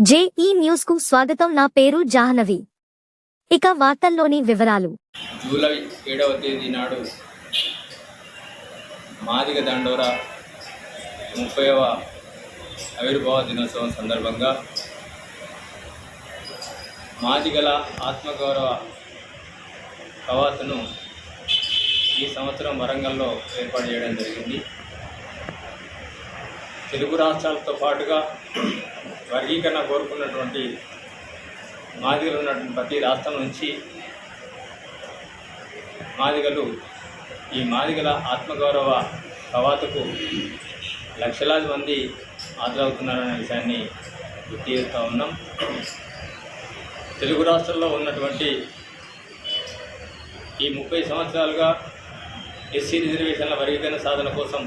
JEE news కు స్వాగతం. నా పేరు జాహ్నవి. ఇక వార్తల్లోని వివరాలు. జూలై 7వ తేదీ నాడు మాదిగ దండోరా 30వ ఆవిర్భావ దినోత్సవం సందర్భంగా మాదిగల ఆత్మగౌరవ కవాతును ఈ సంవత్సరం వరంగల్లో ఏర్పాటు చేయడం జరిగింది. తెలుగు రాష్ట్రాలతో పాటుగా వర్గీకరణ కోరుకున్నటువంటి మాదిగలు ఉన్నటువంటి ప్రతి రాష్ట్రం నుంచి మాదిగలు ఈ మాదిగల ఆత్మగౌరవ కవాతుకు లక్షలాది మంది హాజరవుతున్నారనే విషయాన్ని గుర్తు చేస్తూ ఉన్నాం. తెలుగు రాష్ట్రాల్లో ఉన్నటువంటి ఈ 30 సంవత్సరాలుగా ఎస్సీ రిజర్వేషన్ల వర్గీకరణ సాధన కోసం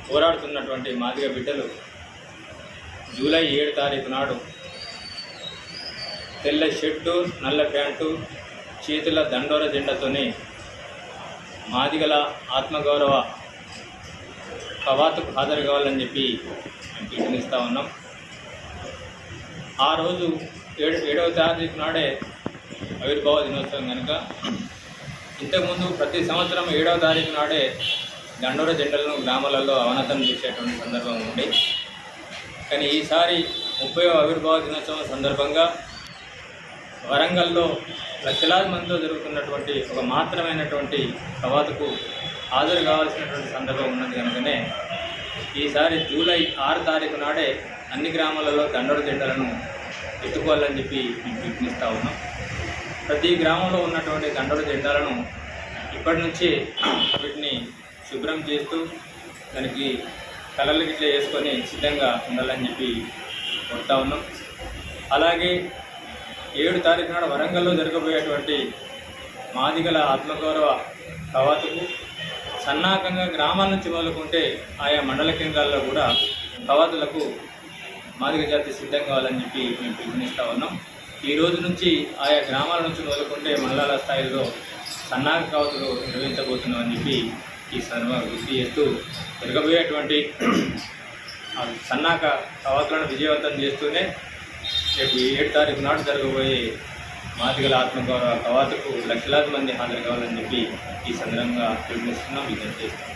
పోరాడుతున్నటువంటి మాదిగ బిడ్డలు జూలై 7 తారీఖు నాడు తెల్ల షర్టు, నల్ల ప్యాంటు, చేతుల దండోర జెండాతోనే మాదిగల ఆత్మగౌరవ కవాతుకు హాజరు కావాలని చెప్పి మేము పిలుపునిస్తూ ఉన్నాం. ఆ రోజు 7వ తారీఖు నాడే ఆవిర్భావ దినోత్సవం కనుక ఇంతకుముందు ప్రతి సంవత్సరం 7వ తారీఖు నాడే దండోర జెండలను గ్రామాలలో అవనతం చేసేటువంటి సందర్భం ఉంది. కానీ ఈసారి 30వ ఆవిర్భావ దినోత్సవం సందర్భంగా వరంగల్లో లక్షలాది మందితో జరుగుతున్నటువంటి ఒక మాత్రమైనటువంటి కవాతుకు హాజరు కావాల్సినటువంటి సందర్భం ఉన్నది కనుకనే ఈసారి జూలై 6 తారీఖు నాడే అన్ని గ్రామాలలో దండోర జెండలను ఎత్తుకోవాలని చెప్పి మేము పిలుపునిస్తూ ఉన్నాం. ప్రతి గ్రామంలో ఉన్నటువంటి దండోర జెండాలను ఇప్పటి నుంచే వీటిని శుభ్రం చేస్తూ దానికి కలర్లు గిట్లా వేసుకొని సిద్ధంగా ఉండాలని చెప్పి కోరుతా ఉన్నాం. అలాగే 7 తారీఖు నాడు వరంగల్లో జరగబోయేటువంటి మాదిగల ఆత్మగౌరవ కవాతుకు సన్నాహకంగా గ్రామాల నుంచి మొదలుకుంటే ఆయా మండల కేంద్రాల్లో కూడా కవాతులకు మాదిగ జాతి సిద్ధం కావాలని చెప్పి మేము పిలుపునిస్తూ ఉన్నాం. ఈ రోజు నుంచి ఆయా గ్రామాల నుంచి మొదలుకుంటే మండలాల స్థాయిలో సన్నాహక కవాతులు నిర్వహించబోతున్నామని చెప్పి ఈ సందర్భంగా గుర్తు చేస్తూ జరగబోయేటువంటి సన్నాహక కవాతులను విజయవంతం చేస్తూనే రేపు 7 తారీఖు నాడు జరగబోయే మాదిగల ఆత్మగౌరవ కవాతుకు లక్షలాది మంది హాజరు కావాలని చెప్పి ఈ సందర్భంగా పిలుపునిస్తున్నాం, విజ్ఞప్తి చేస్తున్నాం.